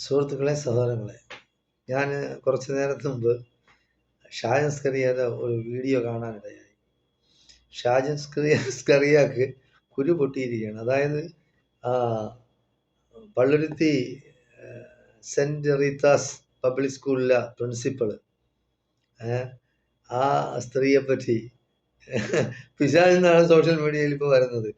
സുഹൃത്തുക്കളെ, സഹോദരങ്ങളെ, ഞാൻ കുറച്ച് നേരത്തിന് മുമ്പ് ഷാജൻ സ്കറിയയുടെ ഒരു വീഡിയോ കാണാനിടയായി. ഷാജൻ സ്കറിയാക്ക് കുരു പൊട്ടിയിരിക്കുകയാണ്. അതായത് പള്ളുരുത്തി സെൻറ്റ് റീത്താസ് പബ്ലിക് സ്കൂളിലെ പ്രിൻസിപ്പള് ആ സ്ത്രീയെ പറ്റി പിശാചെന്നാണ് സോഷ്യൽ മീഡിയയിൽ ഇപ്പോൾ വരുന്നത്.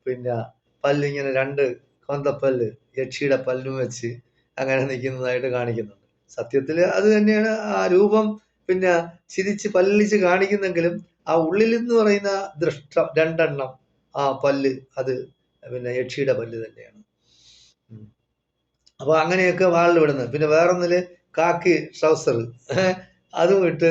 പിന്നെ പല്ലിങ്ങനെ രണ്ട് കൊന്തപ്പല്ല് യക്ഷിയുടെ പല്ലും വെച്ച് അങ്ങനെ നിൽക്കുന്നതായിട്ട് കാണിക്കുന്നുണ്ട്. സത്യത്തിൽ അത് തന്നെയാണ് ആ രൂപം. പിന്നെ ചിരിച്ച് പല്ലിച്ച് കാണിക്കുന്നെങ്കിലും ആ ഉള്ളിൽ എന്ന് പറയുന്ന രണ്ടെണ്ണം ആ പല്ല് അത് പിന്നെ യക്ഷിയുടെ പല്ല് തന്നെയാണ്. അപ്പോൾ അങ്ങനെയൊക്കെ വാളിൽ വിടുന്നത്. പിന്നെ വേറൊന്നില് കാക്കി ട്രൗസർ അതും ഇട്ട്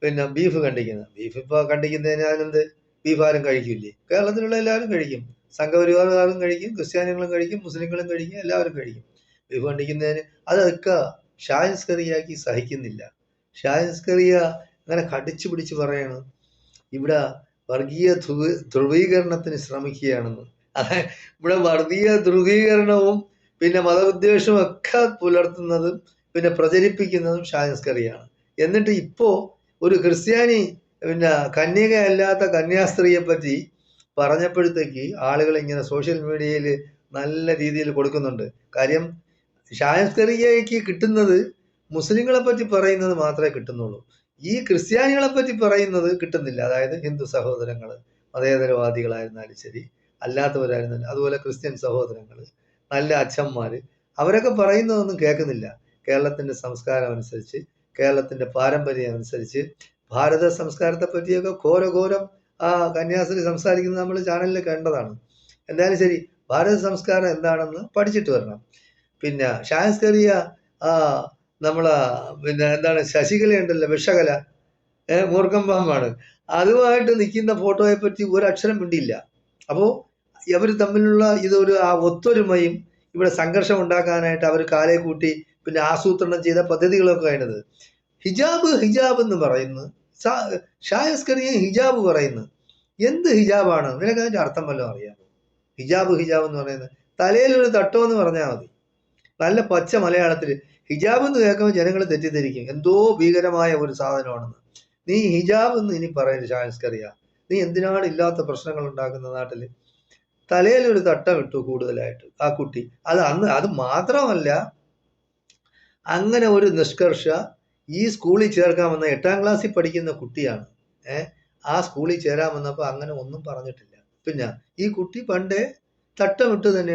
പിന്നെ ബീഫ് കണ്ടിക്കുന്നത്. ബീഫ് ഇപ്പോൾ കണ്ടിക്കുന്നതിന് അതിനെന്ത്, ബീഫ് ആരും കഴിക്കില്ലേ? കേരളത്തിലുള്ള എല്ലാവരും കഴിക്കും. സംഘപരിവാറുകാരും കഴിക്കും, ക്രിസ്ത്യാനികളും കഴിക്കും, മുസ്ലിങ്ങളും കഴിക്കും, എല്ലാവരും കഴിക്കും. ബീഫ് കണ്ടിക്കുന്നതിന് അതൊക്കെ ഷാജൻ സ്കറിയാക്കി സഹിക്കുന്നില്ല. ഷാജൻ സ്കറിയ അങ്ങനെ കടിച്ചു പിടിച്ച് പറയണം ഇവിടെ വർഗീയ ധ്രുവീകരണത്തിന് ശ്രമിക്കുകയാണെന്ന്. അതായത് ഇവിടെ വർഗീയ ധ്രുവീകരണവും പിന്നെ മതവിദ്വേഷവും ഒക്കെ പുലർത്തുന്നതും പിന്നെ പ്രചരിപ്പിക്കുന്നതും ഷാജൻ സ്കറിയാണ്. എന്നിട്ട് ഇപ്പോൾ ഒരു ക്രിസ്ത്യാനി പിന്നെ കന്യകയല്ലാത്ത കന്യാസ്ത്രീയെ പറ്റി പറഞ്ഞപ്പോഴത്തേക്ക് ആളുകൾ ഇങ്ങനെ സോഷ്യൽ മീഡിയയിൽ നല്ല രീതിയിൽ കൊടുക്കുന്നുണ്ട്. കാര്യം ഷാജൻ സ്കറിയയ്ക്ക് കിട്ടുന്നത് മുസ്ലിങ്ങളെ പറ്റി പറയുന്നത് മാത്രമേ കിട്ടുന്നുള്ളൂ. ഈ ക്രിസ്ത്യാനികളെ പറ്റി പറയുന്നത് കിട്ടുന്നില്ല. അതായത് ഹിന്ദു സഹോദരങ്ങൾ, മതേതരവാദികളായിരുന്നാലും ശരി, അല്ലാത്തവരായിരുന്നാലും, അതുപോലെ ക്രിസ്ത്യൻ സഹോദരങ്ങൾ, നല്ല അച്ഛന്മാർ, അവരൊക്കെ പറയുന്നതൊന്നും കേൾക്കുന്നില്ല. കേരളത്തിൻ്റെ സംസ്കാരം അനുസരിച്ച്, കേരളത്തിൻ്റെ പാരമ്പര്യം അനുസരിച്ച്, ഭാരത സംസ്കാരത്തെ പറ്റിയൊക്കെ ഘോരം ആ കന്യാസ്ത്രീ സംസാരിക്കുന്നത് നമ്മൾ ചാനലിൽ കണ്ടതാണ്. എന്തായാലും ശരി, ഭാരത സംസ്കാരം എന്താണെന്ന് പഠിച്ചിട്ട് വരണം. പിന്നെ ഷാജൻ സ്കറിയ നമ്മളെ പിന്നെ എന്താണ് ശശികല ഉണ്ടല്ലോ, വിഷകല, മൂർഖം പാമ്പാണ്, അതുമായിട്ട് നിൽക്കുന്ന ഫോട്ടോയെ പറ്റി ഒരക്ഷരം മിണ്ടിയില്ല. അപ്പോൾ ഇവർ തമ്മിലുള്ള ഇതൊരു ആ ഒത്തൊരുമയും ഇവിടെ സംഘർഷം ഉണ്ടാക്കാനായിട്ട് അവർ കാലേ കൂട്ടി പിന്നെ ആസൂത്രണം ചെയ്ത പദ്ധതികളൊക്കെ ആയിരുന്നത്. ഹിജാബ് എന്ന് പറയുന്നു, ഷാജൻ സ്കറിയ ഹിജാബ് പറയുന്നു. എന്ത് ഹിജാബാണ്? നിനക്ക് അതിൻ്റെ അർത്ഥം വല്ലതും അറിയാമോ? ഹിജാബ് എന്ന് പറയുന്നത് തലയിലൊരു തട്ടോ എന്ന് പറഞ്ഞാൽ മതി. നല്ല പച്ച മലയാളത്തിൽ ഹിജാബ് എന്ന് കേൾക്കുമ്പോൾ ജനങ്ങൾ തെറ്റിദ്ധരിക്കും, എന്തോ ഭീകരമായ ഒരു സാധനമാണെന്ന്. നീ ഹിജാബ് എന്ന് ഇനി പറയുന്നത് ഷാജൻ സ്കറിയ, നീ എന്തിനാണ് ഇല്ലാത്ത പ്രശ്നങ്ങൾ ഉണ്ടാക്കുന്ന നാട്ടിൽ? തലയിലൊരു തട്ടം ഇട്ടു കൂടുതലായിട്ട് ആ കുട്ടി. അത് മാത്രമല്ല, അങ്ങനെ ഒരു നിഷ്കർഷ ഈ സ്കൂളിൽ ചേർക്കാമെന്ന 8ാം ക്ലാസ്സിൽ പഠിക്കുന്ന കുട്ടിയാണ്. ആ സ്കൂളിൽ ചേരാമെന്നപ്പോൾ അങ്ങനെ ഒന്നും പറഞ്ഞിട്ടില്ല. പിന്നെ ഈ കുട്ടി പണ്ടേ തട്ടമിട്ട് തന്നെ